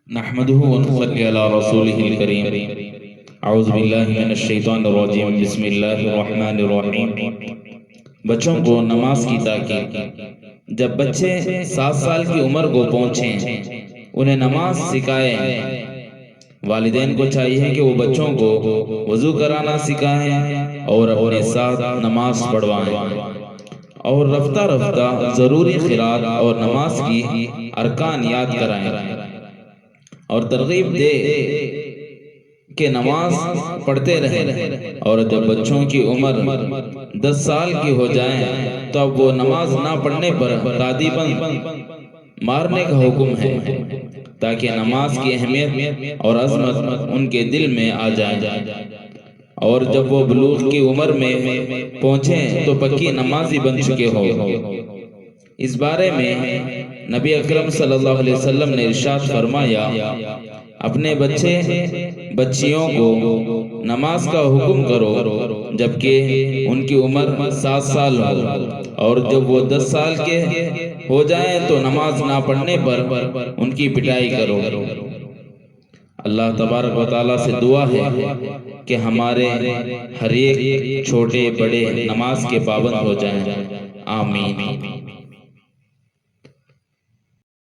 نحمده ونصلي على رسوله الكريم اعوذ باللہ من الشیطان الرجیم بسم اللہ الرحمن الرحیم۔ بچوں کو نماز کی تاکید۔ جب بچے 7 سال کی عمر کو پہنچیں انہیں نماز سکھائیں۔ والدین کو چاہیے کہ وہ بچوں کو وضو کرانا سکھائیں اور اپنے ساتھ نماز پڑھوائیں اور رفتہ رفتہ ضروری قراءت اور نماز کی ارکان یاد کرائیں اور ترغیب دے کہ نماز پڑھتے رہیں، اور جب بچوں کی عمر 10 سال کی ہو جائیں تو اب وہ نماز نہ پڑھنے پر تادیباً مارنے کا حکم ہے تاکہ نماز کی اہمیت اور عظمت ان کے دل میں آ جائیں، اور جب وہ بلوغ کی عمر میں پہنچیں تو پکی نمازی بن چکے ہو۔ اس بارے میں نبی اکرم صلی اللہ علیہ وسلم نے ارشاد فرمایا، اپنے بچیوں کو نماز کا حکم کرو جبکہ ان کی عمر 7 سال ہو، اور جب وہ 10 سال کے ہو جائیں تو نماز نہ پڑھنے پر ان کی پٹائی کرو۔ اللہ تبارک و تعالیٰ سے دعا ہے کہ ہمارے ہر ایک چھوٹے بڑے نماز کے پابند ہو جائیں، آمین۔